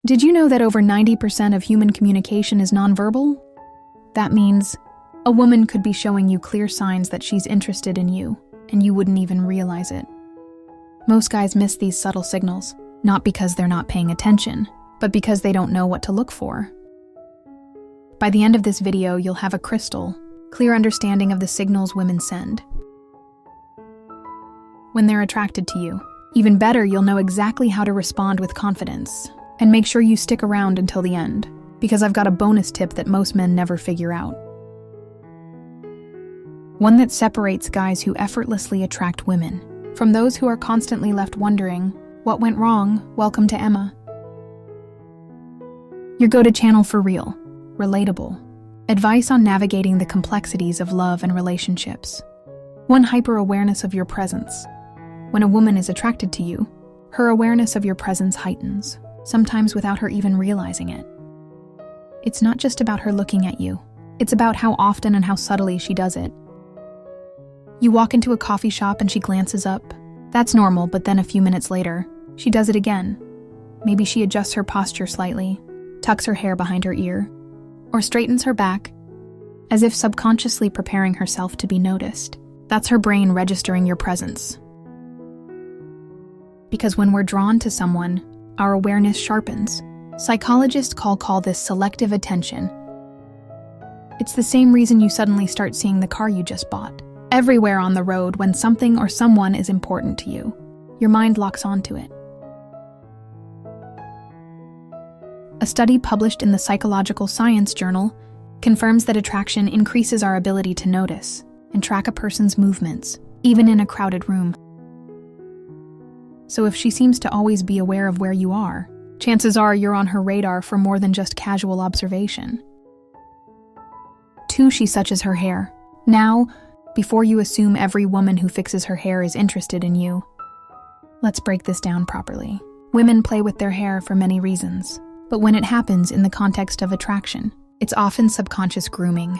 Did you know that over 90% of human communication is nonverbal? That means a woman could be showing you clear signs that she's interested in you, and you wouldn't even realize it. Most guys miss these subtle signals, not because they're not paying attention, but because they don't know what to look for. By the end of this video, you'll have a clear understanding of the signals women send when they're attracted to you. Even better, you'll know exactly how to respond with confidence. And make sure you stick around until the end, because I've got a bonus tip that most men never figure out. One that separates guys who effortlessly attract women from those who are constantly left wondering, what went wrong? Welcome to Emma. Your go-to channel for real, relatable advice on navigating the complexities of love and relationships. One, hyper-awareness of your presence. When a woman is attracted to you, her awareness of your presence heightens, sometimes without her even realizing it. It's not just about her looking at you. It's about how often and how subtly she does it. You walk into a coffee shop and she glances up. That's normal, but then a few minutes later, she does it again. Maybe she adjusts her posture slightly, tucks her hair behind her ear, or straightens her back, as if subconsciously preparing herself to be noticed. That's her brain registering your presence. Because when we're drawn to someone, our awareness sharpens. Psychologists call this selective attention. It's the same reason you suddenly start seeing the car you just bought everywhere on the road when something or someone is important to you. Your mind locks onto it. A study published in the Psychological Science journal confirms that attraction increases our ability to notice and track a person's movements, even in a crowded room. So if she seems to always be aware of where you are, chances are you're on her radar for more than just casual observation. 2, she touches her hair. Now, before you assume every woman who fixes her hair is interested in you, let's break this down properly. Women play with their hair for many reasons, but when it happens in the context of attraction, it's often subconscious grooming.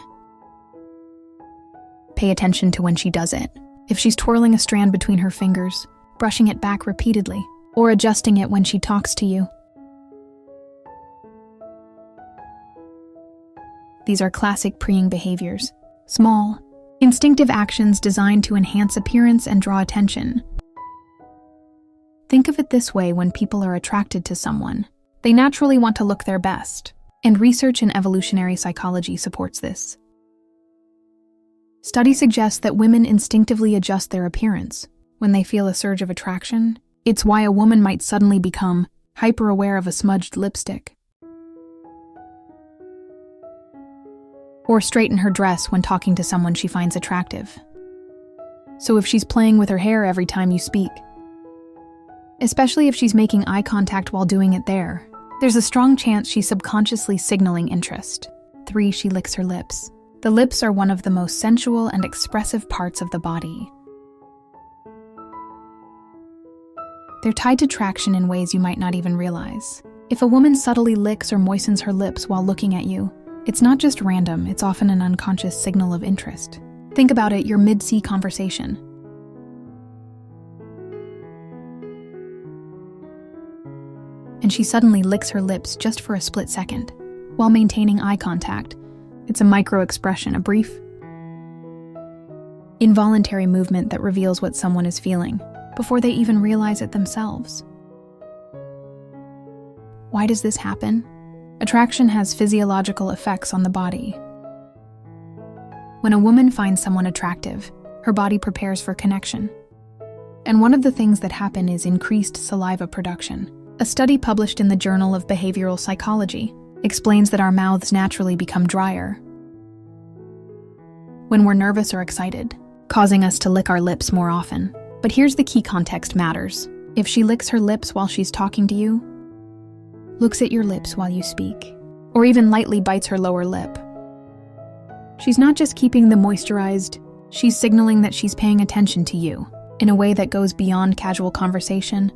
Pay attention to when she does it. If she's twirling a strand between her fingers, brushing it back repeatedly, or adjusting it when she talks to you. These are classic preying behaviors. Small, instinctive actions designed to enhance appearance and draw attention. Think of it this way: when people are attracted to someone, they naturally want to look their best, and research in evolutionary psychology supports this. Studies suggest that women instinctively adjust their appearance when they feel a surge of attraction. It's why a woman might suddenly become hyper-aware of a smudged lipstick, or straighten her dress when talking to someone she finds attractive. So if she's playing with her hair every time you speak, especially if she's making eye contact while doing it there's a strong chance she's subconsciously signaling interest. 3, she licks her lips. The lips are one of the most sensual and expressive parts of the body. They're tied to attraction in ways you might not even realize. If a woman subtly licks or moistens her lips while looking at you, it's not just random, it's often an unconscious signal of interest. Think about it: your mid-sea conversation. And she suddenly licks her lips just for a split second, while maintaining eye contact. It's a micro-expression, a brief, involuntary movement that reveals what someone is feeling before they even realize it themselves. Why does this happen? Attraction has physiological effects on the body. When a woman finds someone attractive, her body prepares for connection. And one of the things that happen is increased saliva production. A study published in the Journal of Behavioral Psychology explains that our mouths naturally become drier when we're nervous or excited, causing us to lick our lips more often. But here's the key: context matters. If she licks her lips while she's talking to you, looks at your lips while you speak, or even lightly bites her lower lip, she's not just keeping them moisturized, she's signaling that she's paying attention to you in a way that goes beyond casual conversation.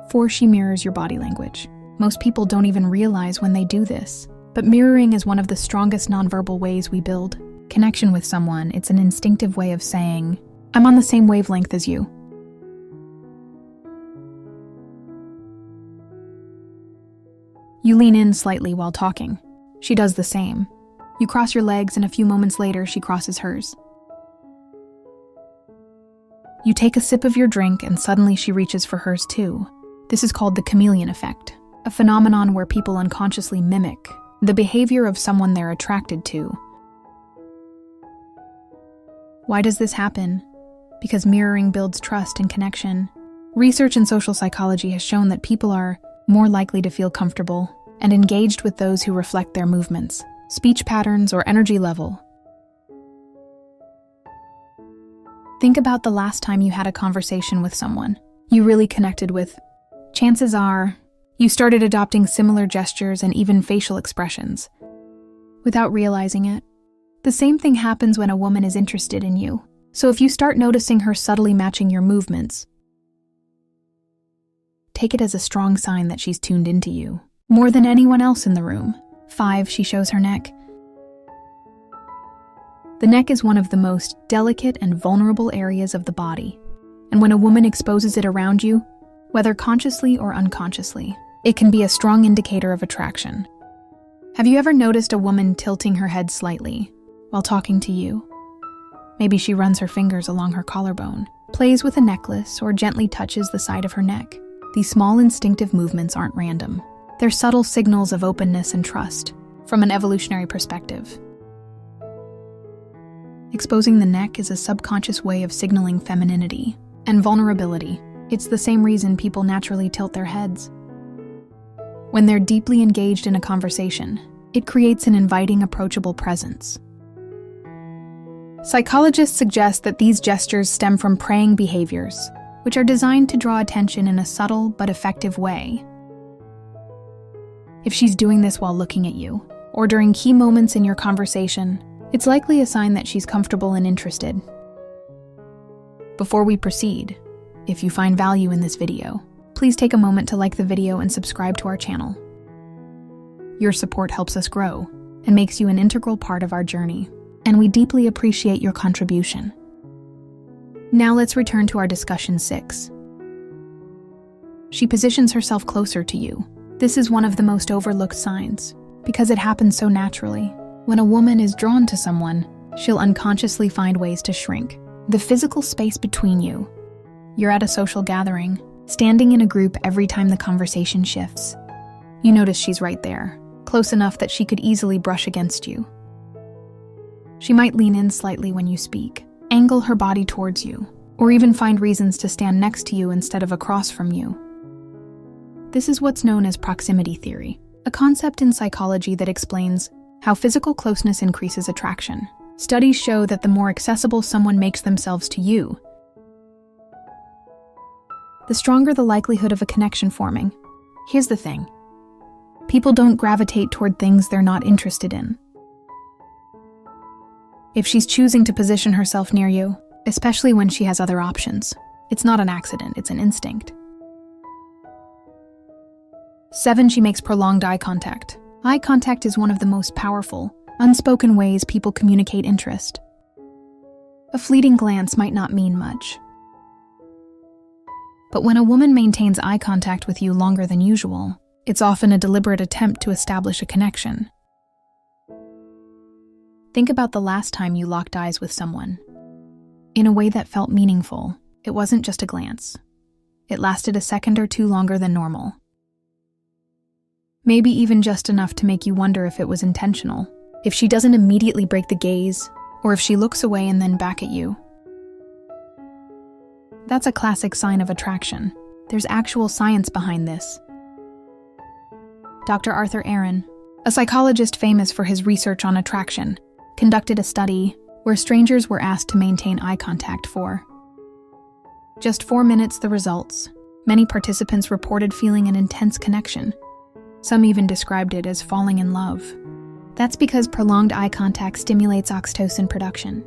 4, she mirrors your body language. Most people don't even realize when they do this, but mirroring is one of the strongest nonverbal ways we build connection with someone. It's an instinctive way of saying, I'm on the same wavelength as you. You lean in slightly while talking. She does the same. You cross your legs, and a few moments later, she crosses hers. You take a sip of your drink, and suddenly she reaches for hers too. This is called the chameleon effect, a phenomenon where people unconsciously mimic the behavior of someone they're attracted to. Why does this happen? Because mirroring builds trust and connection. Research in social psychology has shown that people are more likely to feel comfortable and engaged with those who reflect their movements, speech patterns, or energy level. Think about the last time you had a conversation with someone you really connected with. Chances are, you started adopting similar gestures and even facial expressions without realizing it. The same thing happens when a woman is interested in you. So if you start noticing her subtly matching your movements, take it as a strong sign that she's tuned into you more than anyone else in the room. 5. She shows her neck. The neck is one of the most delicate and vulnerable areas of the body, and when a woman exposes it around you, whether consciously or unconsciously, it can be a strong indicator of attraction. Have you ever noticed a woman tilting her head slightly while talking to you? Maybe she runs her fingers along her collarbone, plays with a necklace, or gently touches the side of her neck. These small instinctive movements aren't random. They're subtle signals of openness and trust from an evolutionary perspective. Exposing the neck is a subconscious way of signaling femininity and vulnerability. It's the same reason people naturally tilt their heads. When they're deeply engaged in a conversation, it creates an inviting, approachable presence. Psychologists suggest that these gestures stem from preying behaviors, which are designed to draw attention in a subtle but effective way. If she's doing this while looking at you, or during key moments in your conversation, it's likely a sign that she's comfortable and interested. Before we proceed, if you find value in this video, please take a moment to like the video and subscribe to our channel. Your support helps us grow and makes you an integral part of our journey, and we deeply appreciate your contribution. Now let's return to our discussion 6. She positions herself closer to you. This is one of the most overlooked signs, because it happens so naturally. When a woman is drawn to someone, she'll unconsciously find ways to shrink the physical space between you. You're at a social gathering, standing in a group every time the conversation shifts. You notice she's right there, close enough that she could easily brush against you. She might lean in slightly when you speak, angle her body towards you, or even find reasons to stand next to you instead of across from you. This is what's known as proximity theory, a concept in psychology that explains how physical closeness increases attraction. Studies show that the more accessible someone makes themselves to you, the stronger the likelihood of a connection forming. Here's the thing. People don't gravitate toward things they're not interested in. If she's choosing to position herself near you, especially when she has other options, it's not an accident, it's an instinct. 7. She makes prolonged eye contact. Eye contact is one of the most powerful, unspoken ways people communicate interest. A fleeting glance might not mean much, but when a woman maintains eye contact with you longer than usual, it's often a deliberate attempt to establish a connection. Think about the last time you locked eyes with someone in a way that felt meaningful. It wasn't just a glance. It lasted a second or two longer than normal. Maybe even just enough to make you wonder if it was intentional, if she doesn't immediately break the gaze, or if she looks away and then back at you. That's a classic sign of attraction. There's actual science behind this. Dr. Arthur Aaron, a psychologist famous for his research on attraction, conducted a study where strangers were asked to maintain eye contact for just 4 minutes. The results: many participants reported feeling an intense connection. Some even described it as falling in love. That's because prolonged eye contact stimulates oxytocin production,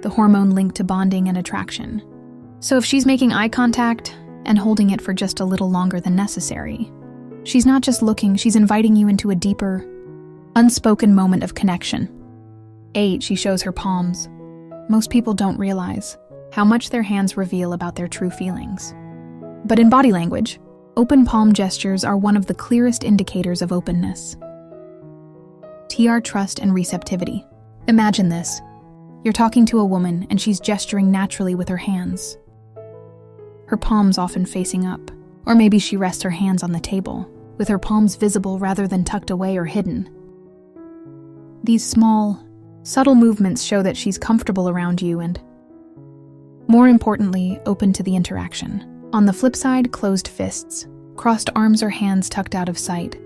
the hormone linked to bonding and attraction. So if she's making eye contact and holding it for just a little longer than necessary, she's not just looking, she's inviting you into a deeper, unspoken moment of connection. 8. She shows her palms. Most people don't realize how much their hands reveal about their true feelings. But in body language, Open palm gestures are one of the clearest indicators of openness. TR trust and receptivity. Imagine this. You're talking to a woman and she's gesturing naturally with her hands. Her palms often facing up, or maybe she rests her hands on the table, with her palms visible rather than tucked away or hidden. These small, subtle movements show that she's comfortable around you and, more importantly, open to the interaction. On the flip side, closed fists, crossed arms or hands tucked out of sight.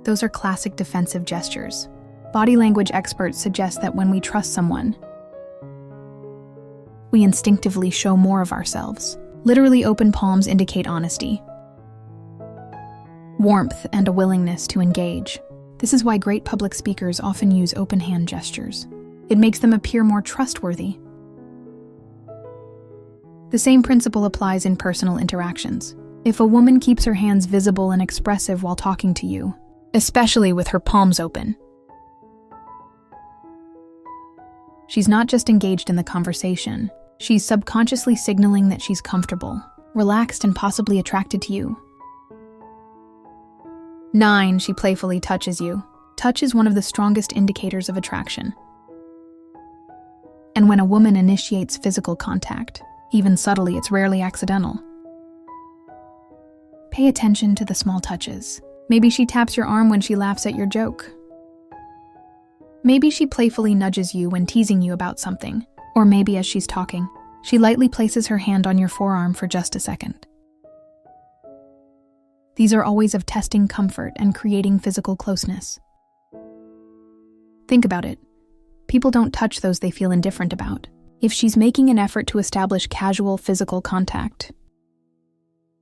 Those are classic defensive gestures. Body language experts suggest that when we trust someone, we instinctively show more of ourselves. Literally, open palms indicate honesty, warmth, and a willingness to engage. This is why great public speakers often use open hand gestures. It makes them appear more trustworthy. The same principle applies in personal interactions. If a woman keeps her hands visible and expressive while talking to you, especially with her palms open, she's not just engaged in the conversation, she's subconsciously signaling that she's comfortable, relaxed, and possibly attracted to you. 9. She playfully touches you. Touch is one of the strongest indicators of attraction. And when a woman initiates physical contact, even subtly, it's rarely accidental. Pay attention to the small touches. Maybe she taps your arm when she laughs at your joke. Maybe she playfully nudges you when teasing you about something. Or maybe as she's talking, she lightly places her hand on your forearm for just a second. These are always of testing comfort and creating physical closeness. Think about it. People don't touch those they feel indifferent about. If she's making an effort to establish casual physical contact,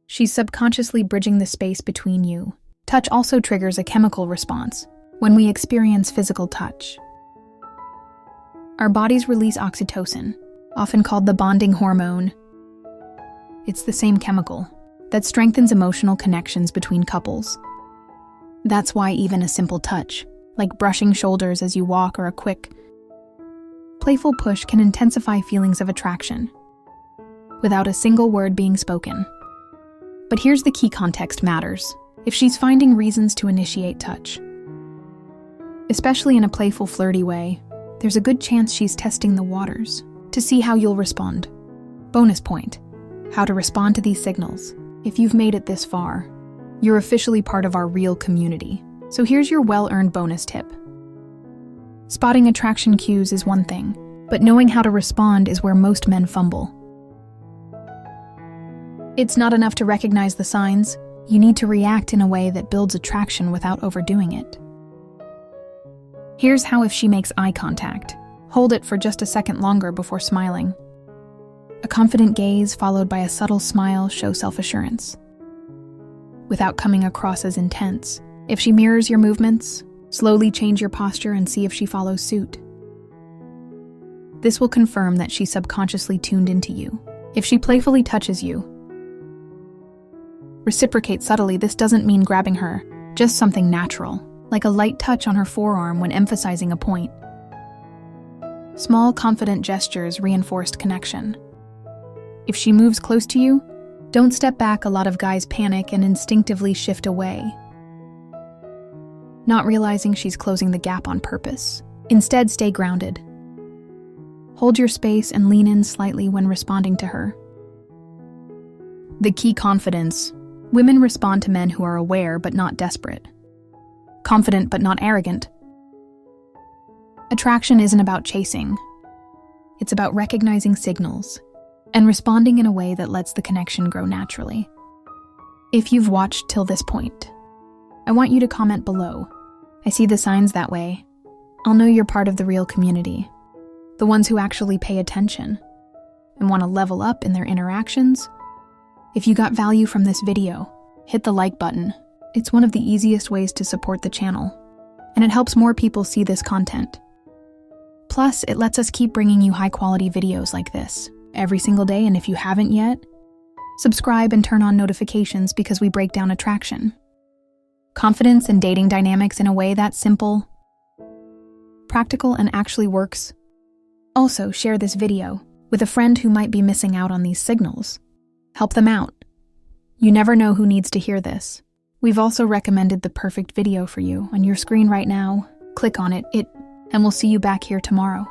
she's subconsciously bridging the space between you. Touch also triggers a chemical response. When we experience physical touch, our bodies release oxytocin, often called the bonding hormone. It's the same chemical that strengthens emotional connections between couples. That's why even a simple touch, like brushing shoulders as you walk or a quick, playful push, can intensify feelings of attraction without a single word being spoken. But here's the key: context matters. If she's finding reasons to initiate touch, especially in a playful, flirty way, there's a good chance she's testing the waters to see how you'll respond. Bonus point: how to respond to these signals. If you've made it this far, you're officially part of our real community. So here's your well-earned bonus tip. Spotting attraction cues is one thing, but knowing how to respond is where most men fumble. It's not enough to recognize the signs. You need to react in a way that builds attraction without overdoing it. Here's how: if she makes eye contact, hold it for just a second longer before smiling. A confident gaze followed by a subtle smile shows self-assurance, without coming across as intense. If she mirrors your movements, slowly change your posture and see if she follows suit. This will confirm that she's subconsciously tuned into you. If she playfully touches you, reciprocate subtly. This doesn't mean grabbing her, just something natural, like a light touch on her forearm when emphasizing a point. Small, confident gestures reinforced connection. If she moves close to you, don't step back. A lot of guys panic and instinctively shift away, not realizing she's closing the gap on purpose. Instead, stay grounded. Hold your space and lean in slightly when responding to her. The key: confidence. Women respond to men who are aware but not desperate, confident but not arrogant. Attraction isn't about chasing. It's about recognizing signals and responding in a way that lets the connection grow naturally. If you've watched till this point, I want you to comment below. I see the signs that way. I'll know you're part of the real community, the ones who actually pay attention and want to level up in their interactions. If you got value from this video, hit the like button. It's one of the easiest ways to support the channel, and it helps more people see this content. Plus, it lets us keep bringing you high-quality videos like this every single day, and if you haven't yet, subscribe and turn on notifications because we break down attraction, confidence, and dating dynamics in a way that's simple, practical, and actually works. Also, share this video with a friend who might be missing out on these signals. Help them out. You never know who needs to hear this. We've also recommended the perfect video for you on your screen right now. Click on it, and we'll see you back here tomorrow.